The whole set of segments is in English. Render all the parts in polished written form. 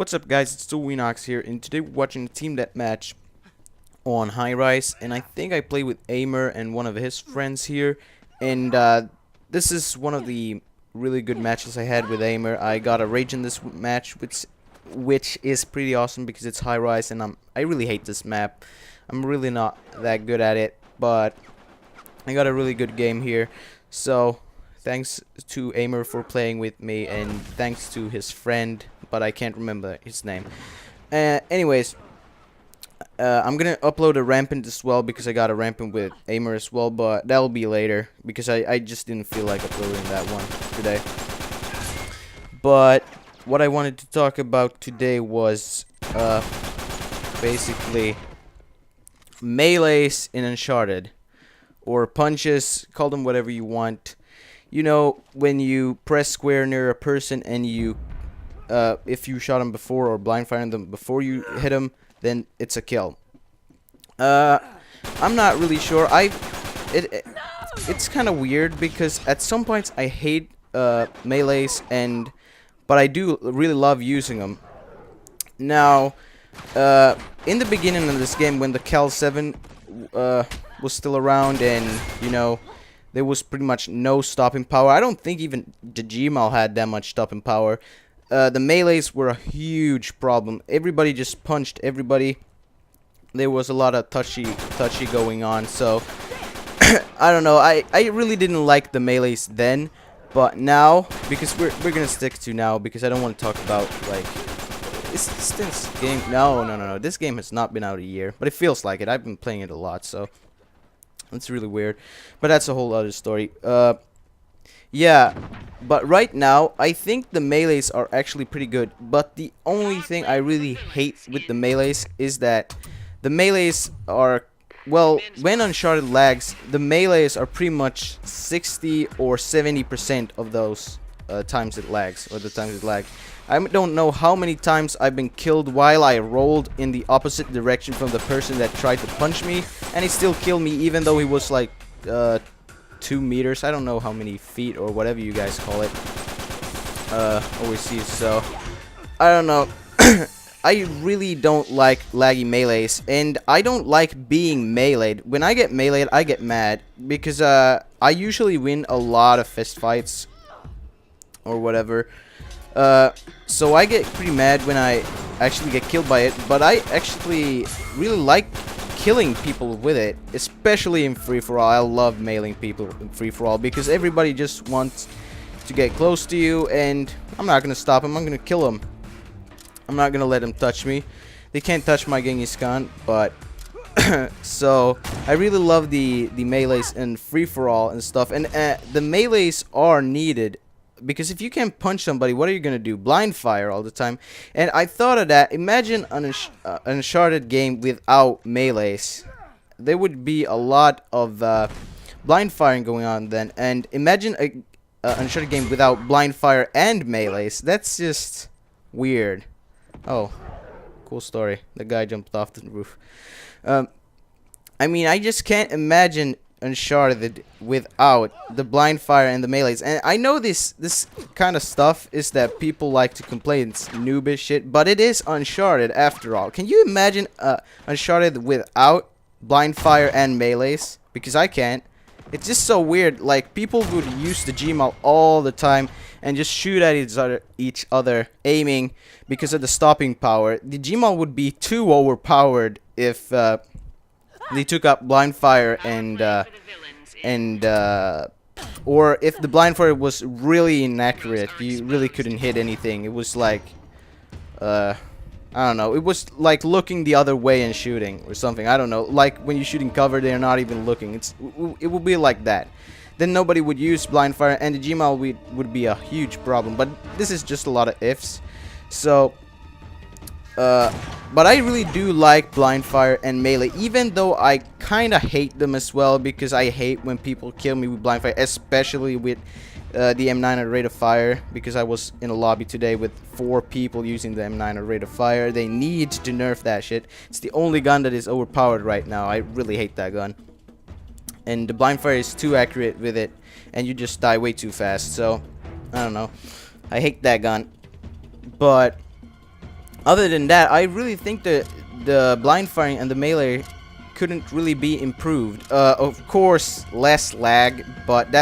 What's up, guys? It's Rtorvinox here, and today we're watching a team deathmatch on High Rise, and I think I play with Aimer and one of his friends here, and this is one of the really good matches I had with Aimer. I got a rage in this match, which is pretty awesome because it's High Rise, and I really hate this map. I'm really not that good at it, but I got a really good game here, so thanks to Aimer for playing with me, and thanks to his friend, but I can't remember his name. Anyways, I'm gonna upload a rampant as well because I got a rampant with Aimer as well, but that'll be later because I just didn't feel like uploading that one today. But what I wanted to talk about today was basically melees in Uncharted, or punches, call them whatever you want. You know, when you press square near a person and you, if you shot him before or blindfire them before you hit him, then it's a kill. I'm not really sure. It's kind of weird because at some points I hate melees, but I do really love using them. Now, in the beginning of this game, when the Cal 7 was still around, and you know, there was pretty much no stopping power. I don't think even the Gmail had that much stopping power. The melees were a huge problem. Everybody just punched everybody. There was a lot of touchy going on. So I don't know. I really didn't like the melees then, but now, because we're gonna stick to now, because I don't want to talk about like this game. No. This game has not been out a year, but it feels like it. I've been playing it a lot, so it's really weird, but that's a whole other story. Yeah, but right now I think the melees are actually pretty good, but the only thing I really hate with the melees is that the melees are, well, when Uncharted lags, the melees are pretty much 60 or 70% of those times it lags, or the times it lags. I don't know how many times I've been killed while I rolled in the opposite direction from the person that tried to punch me, and he still killed me even though he was like 2 meters. I don't know how many feet or whatever you guys call it overseas, so I don't know. I really don't like laggy melees, and I don't like being meleeed. When I get meleeed, I get mad because I usually win a lot of fist fights or whatever. So I get pretty mad when I actually get killed by it, but I actually really like killing people with it, especially in free-for-all. I love mailing people in free-for-all because everybody just wants to get close to you, and I'm not gonna stop them. I'm gonna kill them. I'm not gonna let them touch me. They can't touch my Genghis Khan, but so I really love the melees in free-for-all and stuff, and the melees are needed. Because if you can't punch somebody, what are you going to do? Blindfire all the time. And I thought of that. Imagine an Uncharted game without melees. There would be a lot of blindfiring going on then. And imagine an Uncharted game without blindfire and melees. That's just weird. Oh, cool story. The guy jumped off the roof. I mean, I just can't imagine Uncharted without the blindfire and the melees. And I know this kind of stuff is that people like to complain it's noobish shit, but it is Uncharted after all. Can you imagine Uncharted without blindfire and melees? Because I can't. It's just so weird. Like, people would use the Gmail all the time and just shoot at each other aiming because of the stopping power. The Gmail would be too overpowered if they took up blindfire or if the blindfire was really inaccurate, you really couldn't hit anything. It was like, I don't know. It was like looking the other way and shooting or something. I don't know. Like when you're shooting cover, they're not even looking. It would be like that. Then nobody would use blindfire, and the Gmail would be a huge problem. But this is just a lot of ifs. So. But I really do like blindfire and melee, even though I kind of hate them as well, because I hate when people kill me with blindfire, especially with the M9 at rate of fire, because I was in a lobby today with 4 people using the M9 at rate of fire. They need to nerf that shit. It's the only gun that is overpowered right now. I really hate that gun. And the blindfire is too accurate with it, and you just die way too fast, so I don't know. I hate that gun. But Other than that, I really think the blind firing and the melee couldn't really be improved. Of course, less lag, but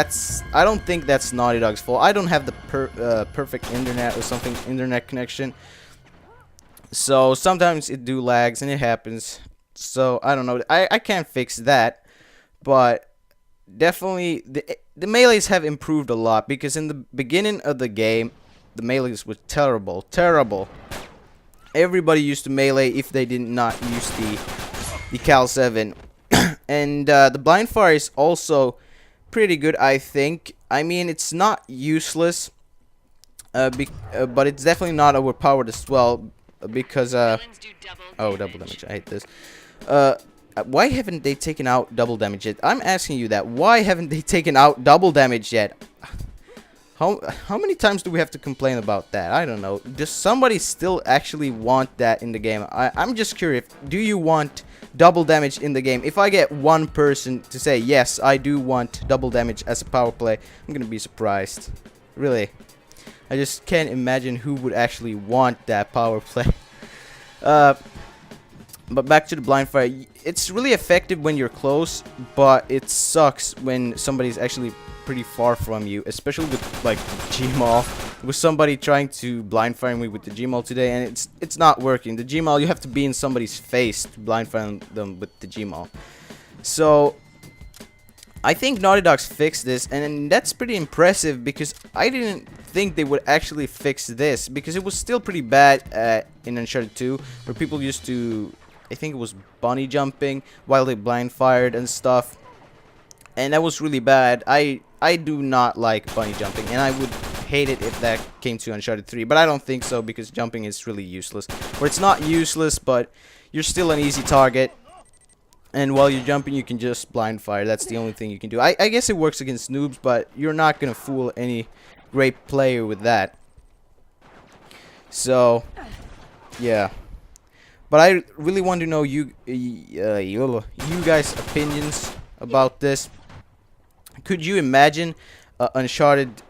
I don't think that's Naughty Dog's fault. I don't have the perfect internet or something, internet connection. So sometimes it do lags and it happens. So I don't know. I can't fix that, but definitely the melees have improved a lot, because in the beginning of the game, the melees were terrible, terrible. Everybody used to melee if they did not use the Cal 7. And the Blindfire is also pretty good, I think. I mean, it's not useless, but it's definitely not overpowered as well, because oh, double damage, I hate this. Why haven't they taken out double damage yet? I'm asking you that. Why haven't they taken out double damage yet? How many times do we have to complain about that? I don't know. Does somebody still actually want that in the game? I'm just curious. Do you want double damage in the game? If I get one person to say, yes, I do want double damage as a power play, I'm gonna be surprised. Really. I just can't imagine who would actually want that power play. But back to the Blindfire. It's really effective when you're close, but it sucks when somebody's actually pretty far from you, especially with like Gmaul. With somebody trying to Blindfire me with the Gmaul today, and it's not working. The Gmaul, you have to be in somebody's face to Blindfire them with the Gmaul. So I think Naughty Dog's fixed this, and that's pretty impressive, because I didn't think they would actually fix this, because it was still pretty bad in Uncharted 2, where people used to, I think it was bunny jumping while they blind fired and stuff, and that was really bad. I do not like bunny jumping, and I would hate it if that came to Uncharted 3, but I don't think so, because jumping is really useless. Or it's not useless, but you're still an easy target, and while you're jumping you can just blind fire. That's the only thing you can do. I guess it works against noobs, but you're not gonna fool any great player with that. So yeah, but I really want to know you guys' opinions about this. Could you imagine Uncharted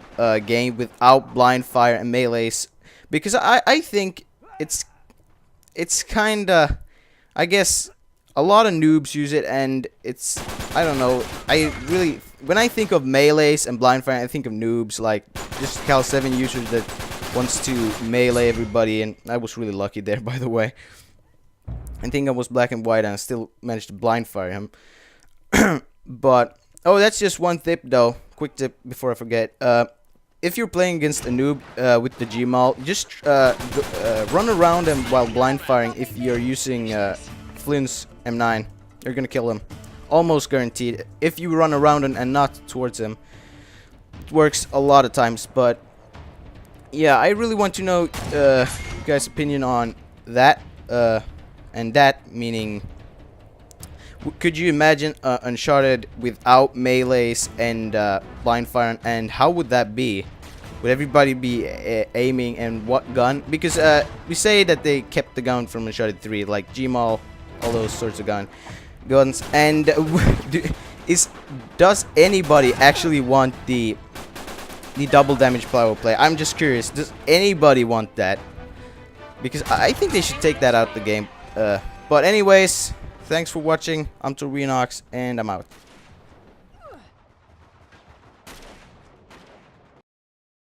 game without blind fire and melees? Because I think it's kinda, I guess a lot of noobs use it, and it's, I don't know, I really, when I think of melees and blind fire, I think of noobs, like just Cal 7 users that wants to melee everybody, and I was really lucky there, by the way. I think I was black and white and I still managed to blind fire him. But oh, that's just one tip though. Quick tip before I forget. If you're playing against a noob with the Gmaul, just run around him while blind firing. If you're using Flynn's M9, you're gonna kill him, almost guaranteed. If you run around him and not towards him, it works a lot of times. But yeah, I really want to know you guys' opinion on that. And that meaning, could you imagine Uncharted without melees and blind fire, and how would that be? Would everybody be aiming, and what gun? Because we say that they kept the gun from Uncharted 3, like Gmaul, all those sorts of guns. And does anybody actually want the double damage power play? I'm just curious. Does anybody want that? Because I think they should take that out of the game. But anyways, thanks for watching. I'm Rtorvinox, and I'm out.